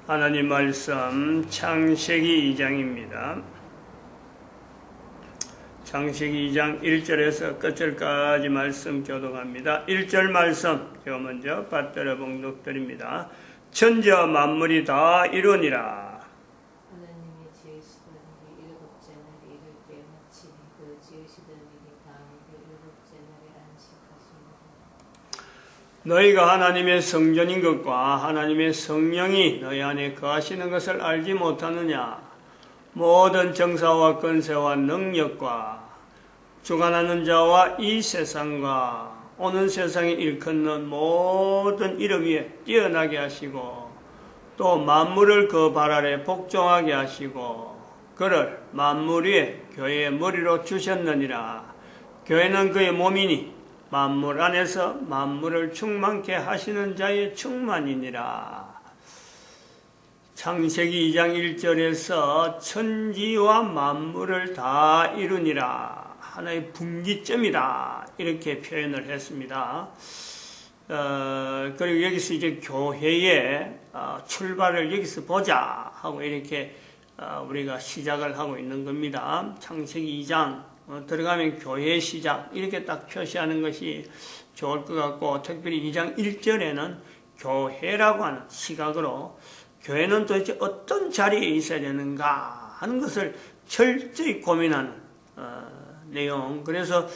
하나님 말씀 창세기 2장입니다. 창세기 2장 1절에서 끝절까지 말씀 교독합니다. 1절 말씀 제가 먼저 받들어 봉독드립니다. 천지와 만물이 다 이루니라. 하나님이 지으시던 일이 일곱째 날에 이를 때 마치니 그 지으시던 일이 다음에 일곱째 날에 안식하시니라. 너희가 하나님의 성전인 것과 하나님의 성령이 너희 안에 거하시는 것을 알지 못하느냐. 모든 정사와 권세와 능력과 주관하는 자와 이 세상과 오는 세상에 일컫는 모든 이름 위에 뛰어나게 하시고 또 만물을 그 발 아래 복종하게 하시고 그를 만물 위에 교회의 머리로 주셨느니라. 교회는 그의 몸이니 만물 안에서 만물을 충만케 하시는 자의 충만이니라. 창세기 2장 1절에서 천지와 만물을 다 이루니라. 하나의 분기점이다. 이렇게 표현을 했습니다. 그리고 여기서 이제 교회의 출발을 여기서 보자 하고 이렇게 우리가 시작을 하고 있는 겁니다. 창세기 2장 들어가면 교회의 시작 이렇게 딱 표시하는 것이 좋을 것 같고, 특별히 2장 1절에는 교회라고 하는 시각으로 교회는 도대체 어떤 자리에 있어야 되는가 하는 것을 철저히 고민하는 내용. 그래서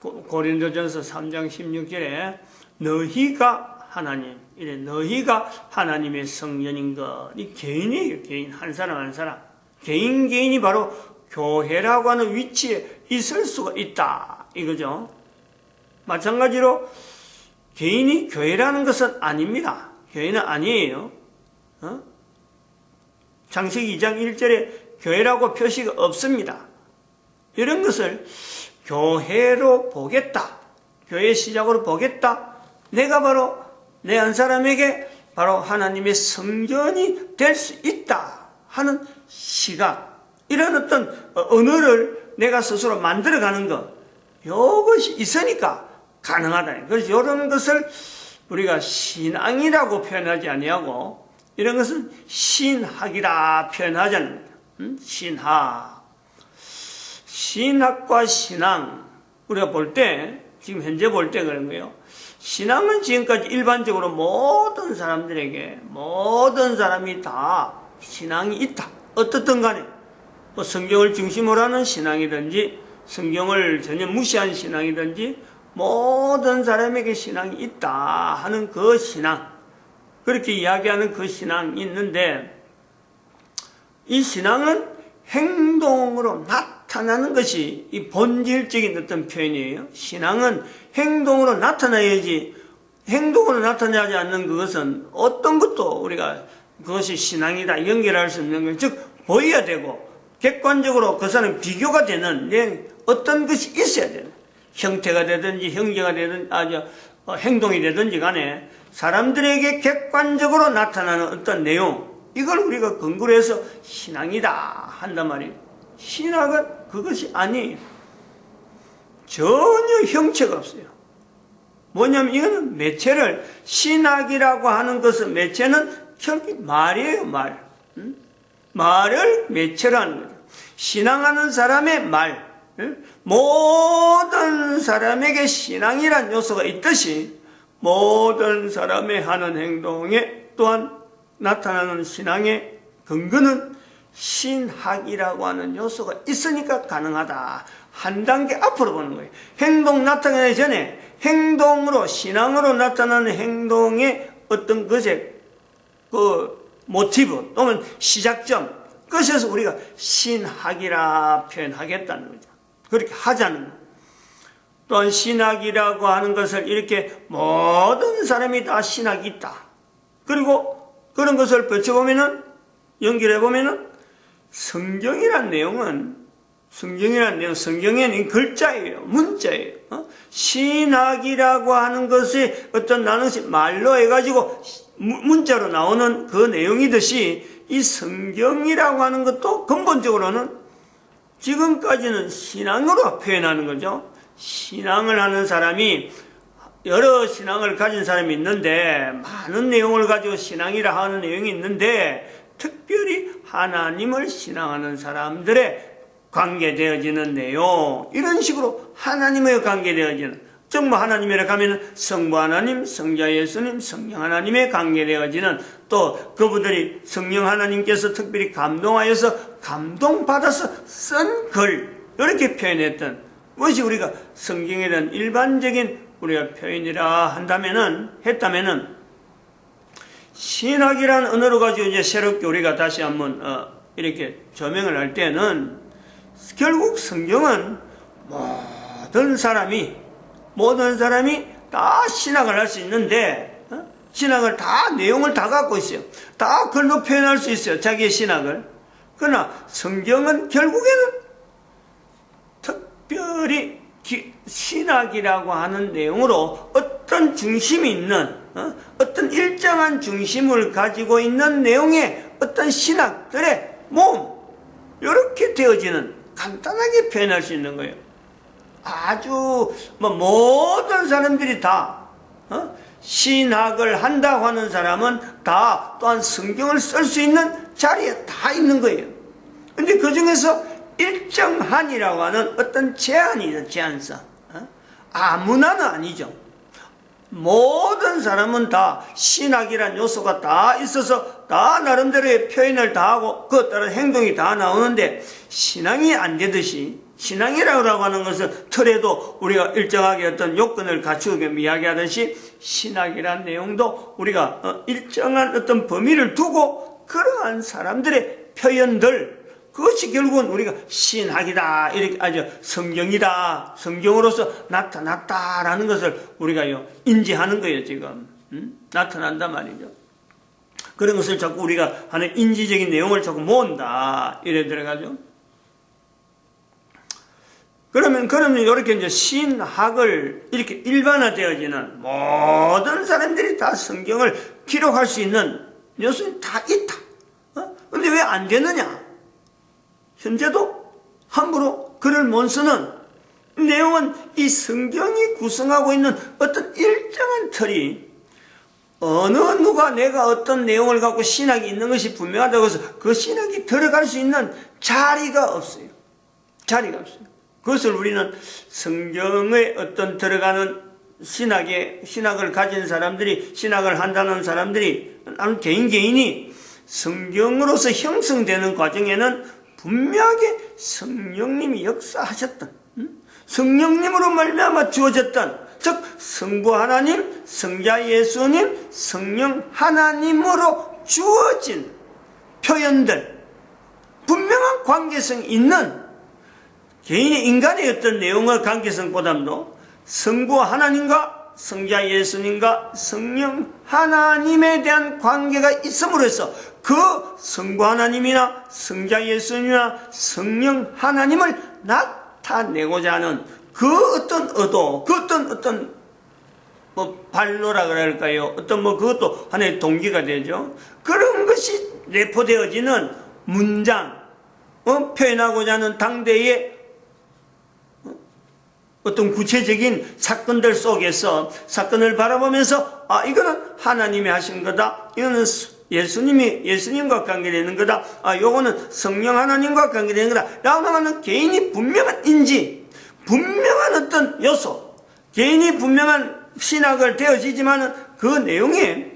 고린도전서 3장 16절에 너희가 하나님, 이래 너희가 하나님의 성전인 것. 이 개인이에요. 개인 한 사람 한 사람. 개인이 바로 교회라고 하는 위치에 있을 수가 있다 이거죠. 마찬가지로 개인이 교회라는 것은 아닙니다. 교회는 아니에요. 창세기 2장 1절에 교회라고 표시가 없습니다. 이런 것을 교회로 보겠다. 교회의 시작으로 보겠다. 내가 바로 내 한 사람에게 바로 하나님의 성전이 될 수 있다 하는 시각, 이런 어떤 언어를 내가 스스로 만들어가는 것, 이것이 있으니까 가능하다. 그래서 이런 것을 우리가 신앙이라고 표현하지 아니하고 이런 것은 신학이라 표현하자는 겁니다. 신학과 신앙, 우리가 볼 때, 지금 현재 볼 때 그런 거예요. 신앙은 지금까지 일반적으로 모든 사람들에게, 모든 사람이 다 신앙이 있다. 어떻든 간에, 뭐 성경을 중심으로 하는 신앙이든지, 성경을 전혀 무시한 신앙이든지, 모든 사람에게 신앙이 있다 하는 그 신앙, 그렇게 이야기하는 그 신앙이 있는데, 이 신앙은 행동으로 나타나는 것이 이 본질적인 어떤 표현이에요. 신앙은 행동으로 나타나야지, 행동으로 나타나지 않는 그것은 어떤 것도 우리가 그것이 신앙이다 연결할 수 없는 것, 즉 보여야 되고 객관적으로 그 사람 비교가 되는 어떤 것이 있어야 되는, 형태가 되든지 형제가 되든지 행동이 되든지 간에 사람들에게 객관적으로 나타나는 어떤 내용, 이걸 우리가 근거로 해서 신앙이다 한단 말이에요. 신학은 그것이 아니에요. 전혀 형체가 없어요. 뭐냐면 이거는 매체를, 신학이라고 하는 것은 매체는 결국 말이에요. 말을 매체로 하는 거죠. 신앙하는 사람의 말, 모든 사람에게 신앙이란 요소가 있듯이 모든 사람의 하는 행동에 또한 나타나는 신앙의 근거는 신학이라고 하는 요소가 있으니까 가능하다. 한 단계 앞으로 보는 거예요. 행동 나타나기 전에 행동으로, 신앙으로 나타나는 행동의 어떤 것의 그 모티브 또는 시작점, 그것에서 우리가 신학이라 표현하겠다는 거죠. 그렇게 하자는 거예요. 또한 신학이라고 하는 것을 이렇게 모든 사람이 다 신학이 있다. 그리고 그런 것을 붙여보면은, 연결해보면은 성경이란 내용은 성경에는 글자예요. 문자예요. 신학이라고 하는 것이 어떤 나는 말로 해가지고 문자로 나오는 그 내용이듯이 이 성경이라고 하는 것도 근본적으로는 지금까지는 신앙으로 표현하는 거죠. 신앙을 하는 사람이 여러 신앙을 가진 사람이 있는데, 많은 내용을 가지고 신앙이라 하는 내용이 있는데, 특별히 하나님을 신앙하는 사람들의 관계되어지는 내용, 이런 식으로 하나님의 관계되어지는, 정말 하나님이라 하면 성부 하나님, 성자 예수님, 성령 하나님의 관계되어지는, 또 그분들이 성령 하나님께서 특별히 감동하여서 감동받아서 쓴 글, 이렇게 표현했던 것이 우리가 성경에 대한 일반적인 우리가 표현이라 했다면은 신학이라는 언어로 가지고 이제 새롭게 우리가 다시 한번 이렇게 조명을 할 때는 결국 성경은 모든 사람이 다 신학을 할 수 있는데, 신학을 다 내용을 다 갖고 있어요. 다 글로 표현할 수 있어요, 자기의 신학을. 그러나 성경은 결국에는 특별히 신학이라고 하는 내용으로 어떤 중심이 있는, 어떤 일정한 중심을 가지고 있는 내용의 어떤 신학들의 몸, 이렇게 되어지는, 간단하게 표현할 수 있는 거예요. 아주 모든 사람들이 다 신학을 한다고 하는 사람은 다 또한 성경을 쓸 수 있는 자리에 다 있는 거예요. 근데 그 중에서 일정한이라고 하는 어떤 제한이죠, 제한사. 아무나는 아니죠. 모든 사람은 다 신학이란 요소가 다 있어서 다 나름대로의 표현을 다 하고 그것 따라 행동이 다 나오는데, 신앙이 안 되듯이, 신앙이라고 하는 것은 틀에도 우리가 일정하게 어떤 요건을 갖추고 이야기하듯이, 신학이란 내용도 우리가 일정한 어떤 범위를 두고 그러한 사람들의 표현들, 그것이 결국은 우리가 신학이다, 이렇게 아주 성경이다, 성경으로서 나타났다라는 것을 우리가 인지하는 거예요, 지금. 나타난단 말이죠. 그런 것을 자꾸 우리가 하는 인지적인 내용을 자꾸 모은다, 이래 들어가죠. 그러면 이렇게 이제 신학을 이렇게 일반화되어지는, 모든 사람들이 다 성경을 기록할 수 있는 요소는 다 있다. 근데 왜 안 되느냐? 현재도 함부로 글을 못 쓰는, 내용은 이 성경이 구성하고 있는 어떤 일정한 틀이, 누가 내가 어떤 내용을 갖고 신학이 있는 것이 분명하다고 해서 그 신학이 들어갈 수 있는 자리가 없어요. 자리가 없어요. 그것을 우리는 성경에 어떤 들어가는 신학을 가진 사람들이, 신학을 한다는 사람들이, 개인이 성경으로서 형성되는 과정에는 분명하게 성령님이 역사하셨던, 성령님으로 말미암아 주어졌던, 즉 성부 하나님, 성자 예수님, 성령 하나님으로 주어진 표현들, 분명한 관계성이 있는, 개인의 인간의 어떤 내용의 관계성보다도 성부 하나님과 성자 예수님과 성령 하나님에 대한 관계가 있음으로 해서 그 성부 하나님이나 성자 예수님이나 성령 하나님을 나타내고자 하는 그 어떤 의도, 그 어떤 발로라 그럴까요? 그것도 하나의 동기가 되죠. 그런 것이 내포되어지는 문장, 표현하고자 하는 당대의 어떤 구체적인 사건들 속에서 사건을 바라보면서, 이거는 하나님이 하신 거다, 이거는 예수님과 관계되는 거다, 요거는 성령 하나님과 관계되는 거다 라고 하는 개인이 분명한 인지, 분명한 어떤 요소, 개인이 분명한 신학을 되어지지만은 그 내용에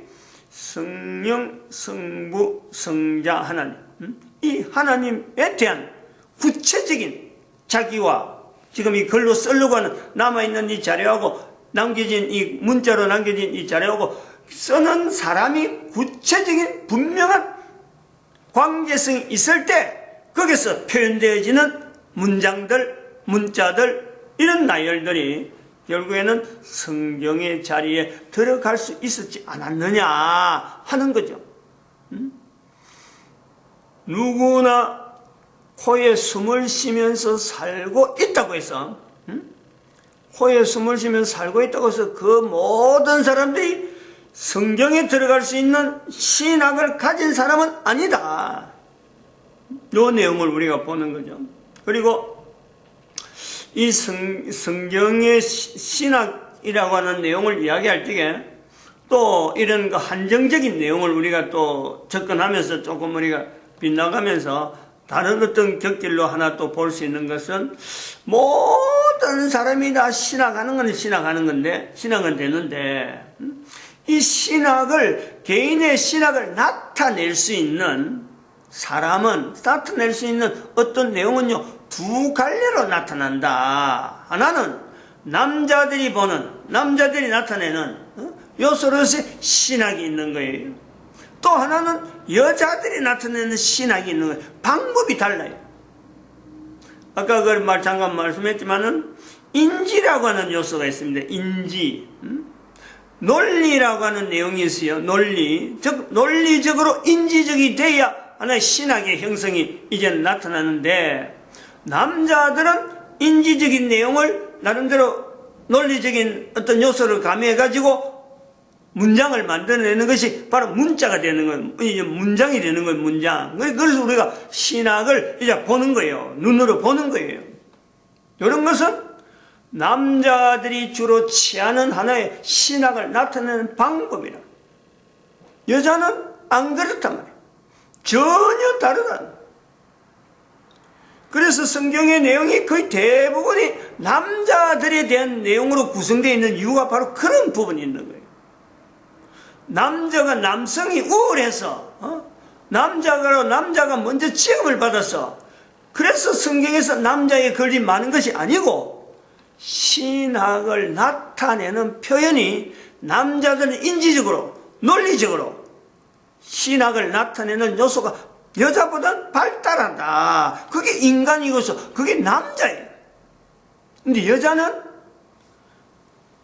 성령, 성부, 성자 하나님, 이 하나님에 대한 구체적인 자기와 지금 이 글로 쓰려고 하는 남아있는 이 자료하고 문자로 남겨진 이 자료하고 쓰는 사람이 구체적인 분명한 관계성이 있을 때 거기서 표현되어지는 문장들, 문자들, 이런 나열들이 결국에는 성경의 자리에 들어갈 수 있었지 않았느냐 하는 거죠. 누구나 코에 숨을 쉬면서 살고 있다고 해서, 코에 숨을 쉬면서 살고 있다고 해서 그 모든 사람들이 성경에 들어갈 수 있는 신학을 가진 사람은 아니다. 이 내용을 우리가 보는 거죠. 그리고 이 성경의 신학, 신학이라고 하는 내용을 이야기할 적에 또 이런 그 한정적인 내용을 우리가 또 접근하면서 조금 우리가 빗나가면서 다른 어떤 격길로 하나 또 볼 수 있는 것은 모든 사람이 다 신학하는 건 신학하는 건데, 신학은 되는데, 이 신학을, 개인의 신학을 나타낼 수 있는 사람은, 나타낼 수 있는 어떤 내용은요, 두 갈래로 나타난다. 하나는 남자들이 보는, 남자들이 나타내는 요소로서의 신학이 있는 거예요. 또 하나는 여자들이 나타내는 신학이 있는 거예요. 방법이 달라요. 아까 그 잠깐 말씀했지만은 인지라고 하는 요소가 있습니다. 인지. 논리라고 하는 내용이 있어요. 논리. 즉 논리적으로 인지적이 돼야 하나의 신학의 형성이 이제 나타나는데, 남자들은 인지적인 내용을 나름대로 논리적인 어떤 요소를 가미해가지고 문장을 만들어내는 것이 바로 문자가 되는 거예요. 이제 문장이 되는 거예요, 문장. 그래서 우리가 신학을 이제 보는 거예요. 눈으로 보는 거예요. 이런 것은 남자들이 주로 취하는 하나의 신학을 나타내는 방법이라. 여자는 안 그렇단 말이에요. 전혀 다르다. 그래서 성경의 내용이 거의 대부분이 남자들에 대한 내용으로 구성되어 있는 이유가 바로 그런 부분이 있는 거예요. 남성이 우월해서, 남자가 먼저 취업을 받아서, 그래서 성경에서 남자의 글이 많은 것이 아니고, 신학을 나타내는 표현이 남자들은 인지적으로, 논리적으로 신학을 나타내는 요소가 여자보다는 발달하다. 그게 인간이고서 그게 남자예요. 근데 여자는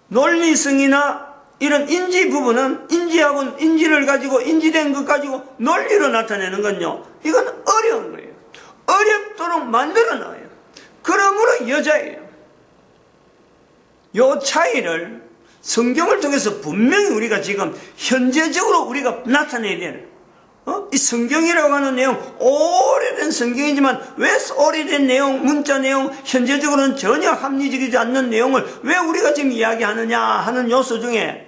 논리성이나 이런 인지 부분은 인지를 가지고 인지된 것 가지고 논리로 나타내는 건요, 이건 어려운 거예요. 어렵도록 만들어 놔요. 그러므로 여자예요. 요 차이를 성경을 통해서 분명히 우리가 지금 현재적으로 우리가 나타내야 되는, 이 성경이라고 하는 내용, 오래된 성경이지만 왜 오래된 내용, 문자 내용, 현재적으로는 전혀 합리적이지 않는 내용을 왜 우리가 지금 이야기하느냐 하는 요소 중에,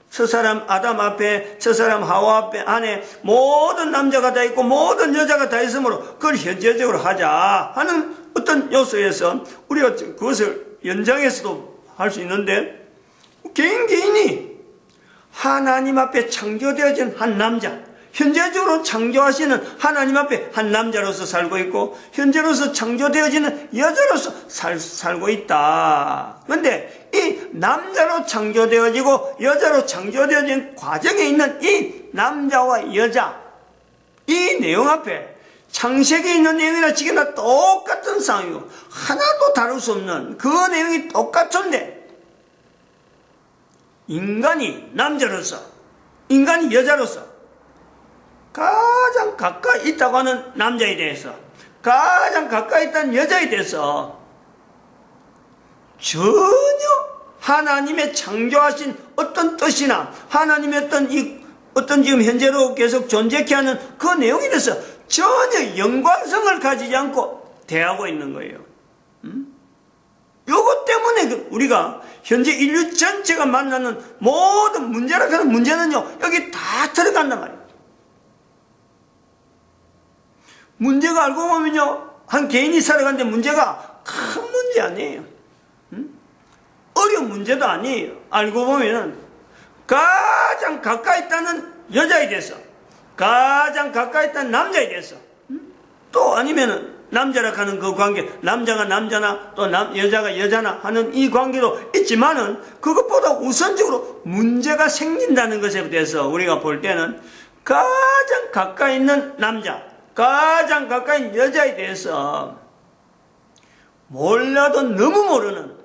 저 사람 아담 앞에, 저 사람 하와 앞에, 안에 모든 남자가 다 있고 모든 여자가 다 있으므로 그걸 현재적으로 하자 하는 어떤 요소에서 우리가 그것을 연장해서도 할 수 있는데, 개인이 하나님 앞에 창조되어진 한 남자, 현재적으로 창조하시는 하나님 앞에 한 남자로서 살고 있고, 현재로서 창조되어지는 여자로서 살고 있다. 그런데 이 남자로 창조되어지고 여자로 창조되어진 과정에 있는 이 남자와 여자, 이 내용 앞에 창세기에 있는 내용이나 지금이나 똑같은 상황이고 하나도 다를 수 없는 그 내용이 똑같은데, 인간이 남자로서, 인간이 여자로서 가장 가까이 있다고 하는 남자에 대해서, 가장 가까이 있다는 여자에 대해서 전혀 하나님의 창조하신 어떤 뜻이나 하나님의 어떤 지금 현재로 계속 존재케 하는 그 내용에 대해서 전혀 연관성을 가지지 않고 대하고 있는 거예요. 요것 때문에 우리가 현재 인류 전체가 만나는 모든 문제라고 하는 문제는요, 여기 다 들어간단 말이에요. 문제가 알고 보면요, 한 개인이 살아가는데 문제가 큰 문제 아니에요. 어려운 문제도 아니에요. 알고 보면은 가장 가까이 있다는 여자에 대해서, 가장 가까이 있다는 남자에 대해서, 또 아니면은 남자라 하는 그 관계, 남자가 남자나 또 여자가 여자나 하는 이 관계도 있지만은, 그것보다 우선적으로 문제가 생긴다는 것에 대해서 우리가 볼 때는 가장 가까이 있는 남자, 가장 가까이 있는 여자에 대해서 몰라도 너무 모르는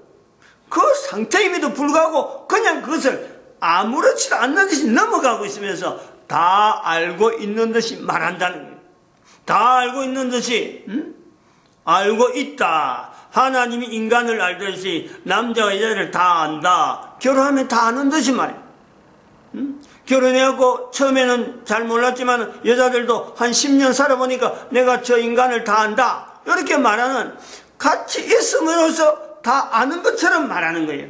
그 상태임에도 불구하고 그냥 그것을 아무렇지도 않는 듯이 넘어가고 있으면서 다 알고 있는 듯이 말한다는 거예요. 다 알고 있는 듯이, 알고 있다. 하나님이 인간을 알듯이 남자와 여자를 다 안다. 결혼하면 다 아는 듯이 말이에요. 결혼해갖고 처음에는 잘 몰랐지만 여자들도 한 10년 살아보니까 내가 저 인간을 다 안다. 이렇게 말하는, 같이 있음으로써 다 아는 것처럼 말하는 거예요.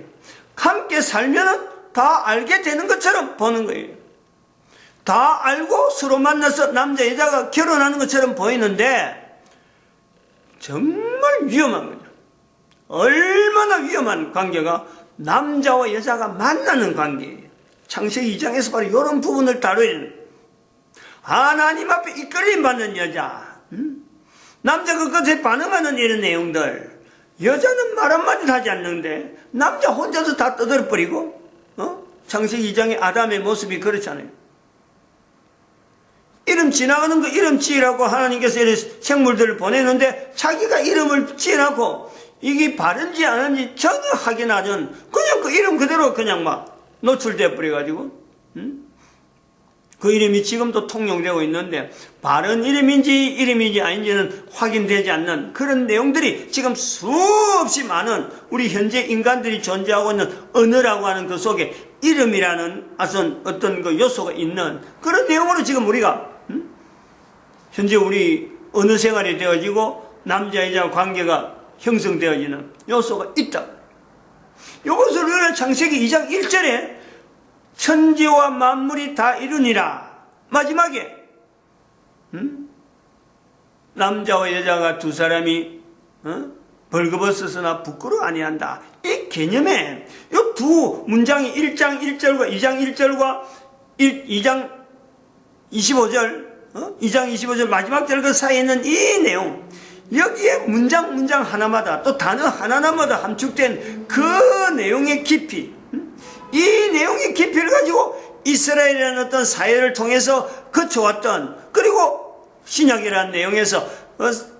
함께 살면은 다 알게 되는 것처럼 보는 거예요. 다 알고 서로 만나서 남자 여자가 결혼하는 것처럼 보이는데 정말 위험한 거죠. 얼마나 위험한 관계가 남자와 여자가 만나는 관계예요. 창세기 2장에서 바로 이런 부분을 다뤄야 되는 거예요. 하나님 앞에 이끌림 받는 여자, 남자가 그것에 반응하는 이런 내용들, 여자는 말 한마디도 하지 않는데 남자 혼자서 다 떠들어버리고, 창세기 2장의 아담의 모습이 그렇잖아요. 이름 지나가는 거 이름 지으라고 하나님께서 이런 생물들을 보내는데 자기가 이름을 지어놓고 이게 바른지 아닌지 전혀 확인하는 그냥 그 이름 그대로 그냥 막 노출돼 버려가지고, 그 이름이 지금도 통용되고 있는데 바른 이름인지 아닌지는 확인되지 않는 그런 내용들이 지금 수없이 많은 우리 현재 인간들이 존재하고 있는 언어라고 하는 그 속에 이름이라는 어떤 그 요소가 있는 그런 내용으로 지금 우리가 현재 우리 언어 생활이 되어지고 남자 여자 관계가 형성되어지는 요소가 있다. 이것을 우리가 창세기 2장 1절에 천지와 만물이 다 이루니라 마지막에 남자와 여자가 두 사람이 벌거벗었으나 부끄러워 아니한다. 이 개념에 이 두 문장이 1장 1절과 2장 1절과 2장 25절 2장 25절 마지막 절 그 사이에 있는 이 내용, 여기에 문장 하나마다 또 단어 하나마다 함축된 그 내용의 깊이, 이 내용의 깊이를 가지고 이스라엘이라는 어떤 사회를 통해서 거쳐왔던, 그리고 신약이라는 내용에서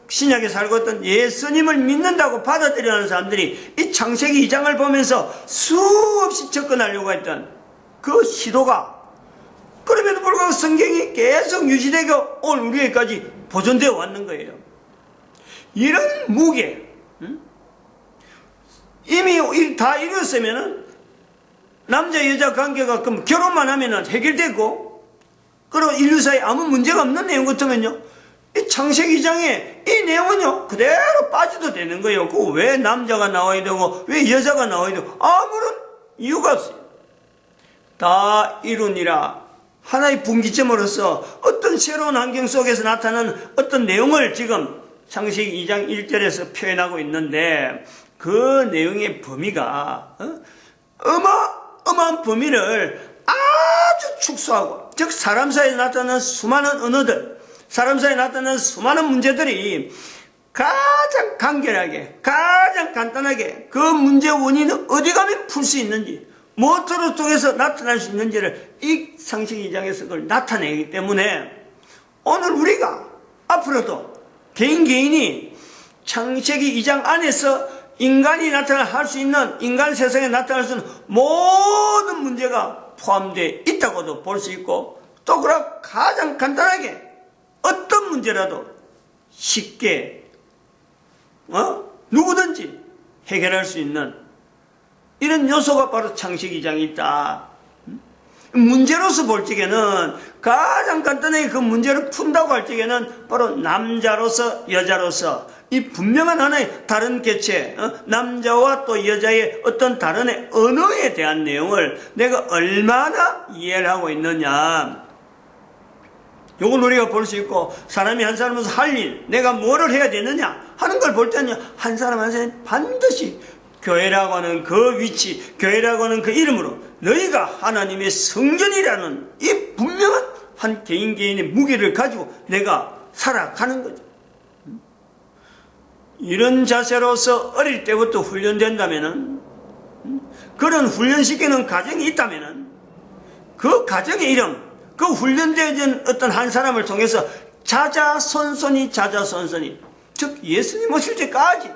신약에 살고 있던 예수님을 믿는다고 받아들이는 사람들이 이 창세기 2장을 보면서 수없이 접근하려고 했던 그 시도가, 그럼에도 불구하고 성경이 계속 유지되고 오늘 우리에게까지 보존되어 왔는 거예요. 이런 무게, 이미 다 이뤘으면은 남자 여자 관계가 그럼 결혼만 하면은 해결되고, 그리고 인류 사이에 아무 문제가 없는 내용 같으면요, 이 창세기 2장에 이 내용은요 그대로 빠져도 되는 거예요. 그 왜 남자가 나와야 되고 왜 여자가 나와야 되고 아무런 이유가 없어요. 다 이루니라. 하나의 분기점으로서 어떤 새로운 환경 속에서 나타나는 어떤 내용을 지금 창세기 2장 1절에서 표현하고 있는데, 그 내용의 범위가 어마어마한 범위를 아주 축소하고, 즉 사람 사이에 나타나는 수많은 언어들, 사람 사이에 나타나는 수많은 문제들이 가장 간결하게, 가장 간단하게 그 문제의 원인은 어디 가면 풀 수 있는지, 무엇으로 통해서 나타날 수 있는지를 이 창세기 2장에서 그걸 나타내기 때문에 오늘 우리가 앞으로도 개인이 창세기 2장 안에서 인간이 할 수 있는, 인간 세상에 나타날 수 있는 모든 문제가 포함되어 있다고도 볼 수 있고, 또 그럼 가장 간단하게 어떤 문제라도 쉽게 누구든지 해결할 수 있는 이런 요소가 바로 창세기 2장에 있다. 문제로서 볼 적에는 가장 간단하게 그 문제를 푼다고 할 적에는 바로 남자로서 여자로서 이 분명한 하나의 다른 개체, 남자와 또 여자의 어떤 다른 언어에 대한 내용을 내가 얼마나 이해를 하고 있느냐, 요걸 우리가 볼 수 있고, 사람이 한 사람으로서 할 일, 내가 뭐를 해야 되느냐 하는 걸 볼 때는 한 사람 한 사람이 반드시 교회라고 하는 그 위치, 교회라고 하는 그 이름으로 너희가 하나님의 성전이라는 이 분명한 한 개인의 무게를 가지고 내가 살아가는 거죠. 이런 자세로서 어릴 때부터 훈련된다면은, 그런 훈련시키는 가정이 있다면은, 그 가정의 이름, 그 훈련되어진 어떤 한 사람을 통해서 자자손손이, 즉 예수님 오실 때까지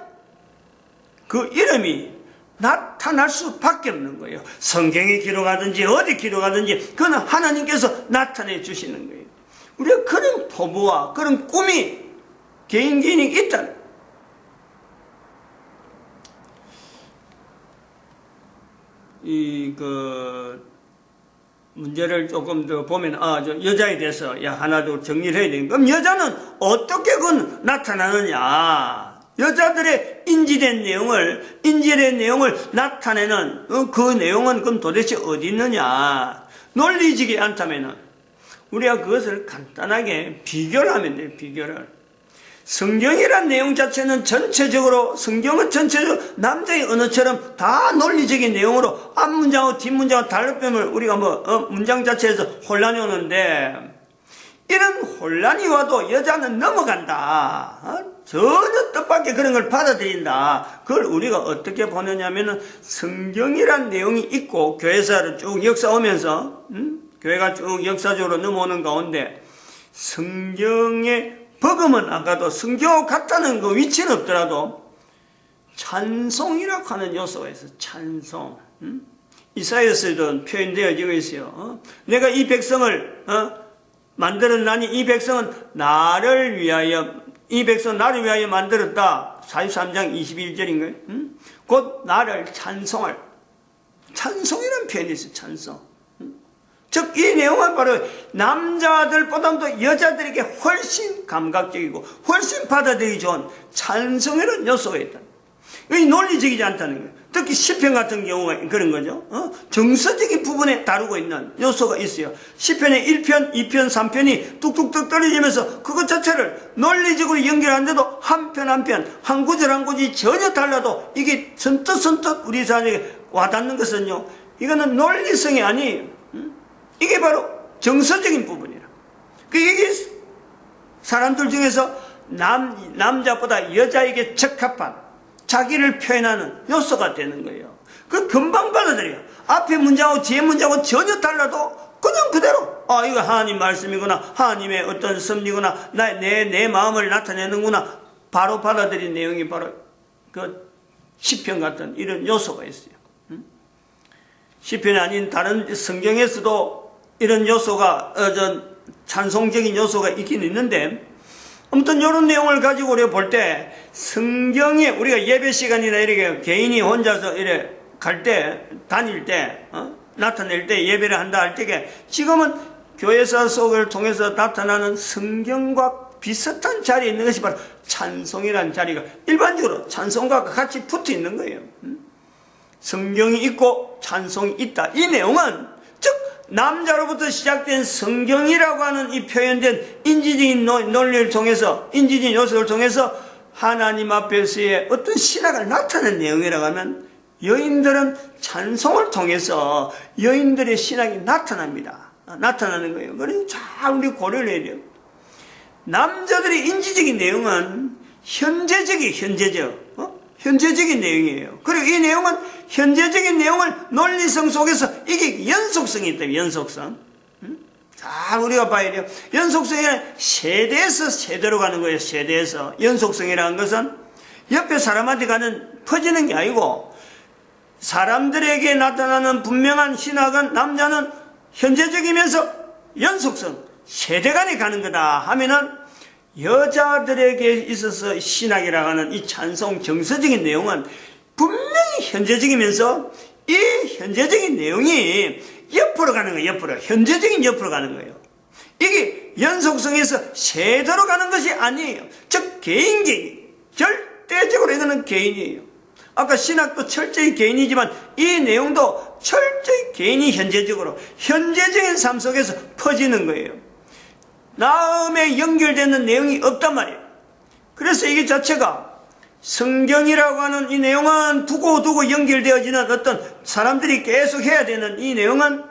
그 이름이 나타날 수밖에 없는 거예요. 성경에 기록하든지 어디 기록하든지 그건 하나님께서 나타내 주시는 거예요. 우리가 그런 포부와 그런 꿈이 개인이 있다는, 문제를 조금 더 보면, 여자에 대해서 하나 더 정리를 해야 되는, 그럼 여자는 어떻게 나타나느냐, 여자들의 인지된 내용을 나타내는 그 내용은 그럼 도대체 어디 있느냐? 논리적이 않다면은 우리가 그것을 간단하게 비교를 하면 돼요. 비교를. 성경이란 내용 자체는 성경은 전체적으로 남자의 언어처럼 다 논리적인 내용으로 앞문장하고 뒷문장하고 달러뱀을 우리가 문장 자체에서 혼란이 오는데, 이런 혼란이 와도 여자는 넘어간다. 전혀 뜻밖의 그런 걸 받아들인다. 그걸 우리가 어떻게 보느냐면은 성경이란 내용이 있고 교회사를 쭉 역사 오면서 교회가 쭉 역사적으로 넘어오는 가운데 성경의 복음은 아까도 성경하고 같다는 그 위치는 없더라도 찬송이라고 하는 요소가 있어요. 찬송. 이사야서에도 표현되어지고 있어요. 내가 이 백성을 만들었나니 이 백성은 나를 위하여 만들었다. 43장 21절인가요? 곧 나를 찬송이라는 표현이 있어요. 찬송. 즉 이 내용은 바로 남자들보다도 여자들에게 훨씬 감각적이고 훨씬 받아들이기 좋은 찬송이라는 요소가 있다. 이 논리적이지 않다는 거예요. 특히 시편 같은 경우가 그런 거죠. 정서적인 부분에 다루고 있는 요소가 있어요. 시편의 1편, 2편, 3편이 뚝뚝뚝 떨어지면서 그것 자체를 논리적으로 연결하는데도 한 편 한 편, 한 구절 한 구절이 전혀 달라도 이게 선뜻 우리 사람에게 와닿는 것은요, 이거는 논리성이 아니에요. 이게 바로 정서적인 부분이라. 이게 사람들 중에서 남자보다 여자에게 적합한 자기를 표현하는 요소가 되는 거예요. 그 금방 받아들여요. 앞에 문장하고 뒤에 문장하고 전혀 달라도 그냥 그대로 이거 하나님 말씀이구나, 하나님의 어떤 섭리구나, 내 마음을 나타내는구나, 바로 받아들인 내용이 바로 그 시편 같은 이런 요소가 있어요. 시편이 아닌 다른 성경에서도 이런 요소가 찬송적인 요소가 있긴 있는데, 아무튼 이런 내용을 가지고 우리가 볼 때 성경에 우리가 예배 시간이나 이렇게 개인이 혼자서 이렇게 다닐 때 나타낼 때 예배를 한다 할 때, 지금은 교회사 속을 통해서 나타나는 성경과 비슷한 자리에 있는 것이 바로 찬송이라는 자리가 일반적으로 찬송과 같이 붙어 있는 거예요. 성경이 있고 찬송이 있다. 이 내용은 즉 남자로부터 시작된 성경이라고 하는 이 표현된 인지적인 논리를 통해서, 인지적인 요소를 통해서 하나님 앞에서의 어떤 신학을 나타낸 내용이라고 하면, 여인들은 찬송을 통해서 여인들의 신학이 나타나는 거예요. 그래서 잘 우리 고려를 해야 돼요. 남자들의 인지적인 내용은 현재적인 내용이에요. 그리고 이 내용은 현재적인 내용을 논리성 속에서 이게 연속성이 있다. 연속성. 잘 우리가 봐야 돼요. 연속성이란 세대에서 세대로 가는 거예요. 세대에서. 연속성이라는 것은 옆에 사람한테 퍼지는 게 아니고, 사람들에게 나타나는 분명한 신학은 남자는 현재적이면서 연속성, 세대 간에 가는 거다 하면은, 여자들에게 있어서 신학이라고 하는 이 찬송 정서적인 내용은 분명히 현재적이면서 이 현재적인 내용이 옆으로 가는 거예요. 현재적인 옆으로 가는 거예요. 이게 연속성에서 세대로 가는 것이 아니에요. 즉 개인 절대적으로 이거는 개인이에요. 아까 신학도 철저히 개인이지만 이 내용도 철저히 개인이 현재적인 삶 속에서 퍼지는 거예요. 마음에 연결되는 내용이 없단 말이에요. 그래서 이게 자체가 성경이라고 하는 이 내용은 두고 연결되어지는 어떤 사람들이 계속 해야 되는 이 내용은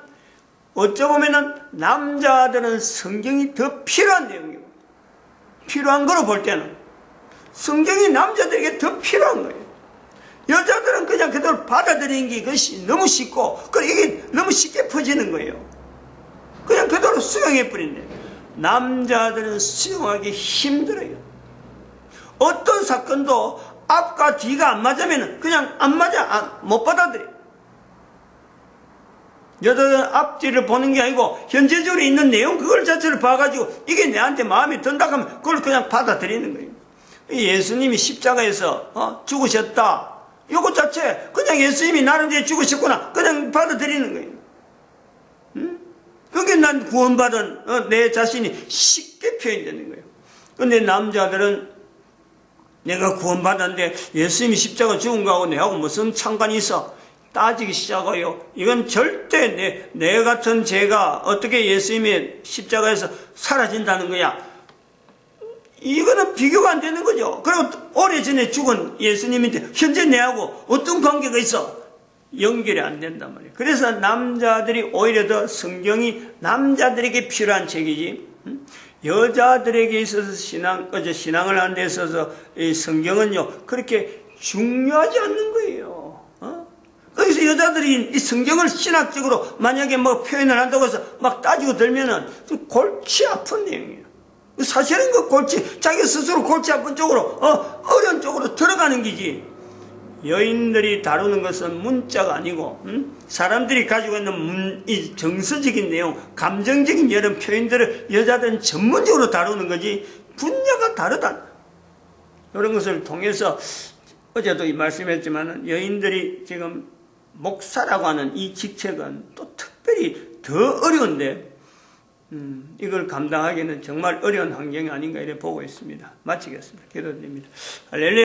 어쩌보면은 남자들은 성경이 더 필요한 내용이고, 필요한 거로 볼 때는 성경이 남자들에게 더 필요한 거예요. 여자들은 그냥 그대로 받아들이는 게 그것이 너무 쉽고, 이게 너무 쉽게 퍼지는 거예요. 그냥 그대로 수용해버린대. 남자들은 수용하기 힘들어요. 어떤 사건도 앞과 뒤가 안 맞으면 그냥 못 받아들여. 여자들은 앞뒤를 보는 게 아니고 현재적으로 있는 내용 그걸 자체를 봐가지고 이게 내한테 마음에 든다 하면 그걸 그냥 받아들이는 거예요. 예수님이 십자가에서 죽으셨다, 이거 자체 그냥 예수님이 나름대로 죽으셨구나 그냥 받아들이는 거예요. 그게 난 구원받은 내 자신이 쉽게 표현되는 거예요. 근데 남자들은 내가 구원받았는데 예수님이 십자가 죽은 거하고 내하고 무슨 상관이 있어? 따지기 시작해요. 이건 절대 내 같은 죄가 어떻게 예수님의 십자가에서 사라진다는 거야. 이거는 비교가 안 되는 거죠. 그리고 오래전에 죽은 예수님인데 현재 내하고 어떤 관계가 있어? 연결이 안 된단 말이에요. 그래서 남자들이 오히려 더 성경이 남자들에게 필요한 책이지, 여자들에게 있어서 신앙을 하는 데 있어서 이 성경은요 그렇게 중요하지 않는 거예요. 거기서 여자들이 이 성경을 신학적으로 만약에 뭐 표현을 한다고 해서 막 따지고 들면은 좀 골치 아픈 내용이에요. 사실은 그 골치, 자기 스스로 골치 아픈 쪽으로, 어려운 쪽으로 들어가는 기지. 여인들이 다루는 것은 문자가 아니고, 사람들이 가지고 있는 이 정서적인 내용, 감정적인 여러 표현들을 여자들은 전문적으로 다루는 거지, 분야가 다르다. 이런 것을 통해서, 어제도 이 말씀했지만은, 여인들이 지금 목사라고 하는 이 직책은 또 특별히 더 어려운데, 이걸 감당하기는 정말 어려운 환경이 아닌가 이렇게 보고 있습니다. 마치겠습니다. 기도드립니다. 할렐루야.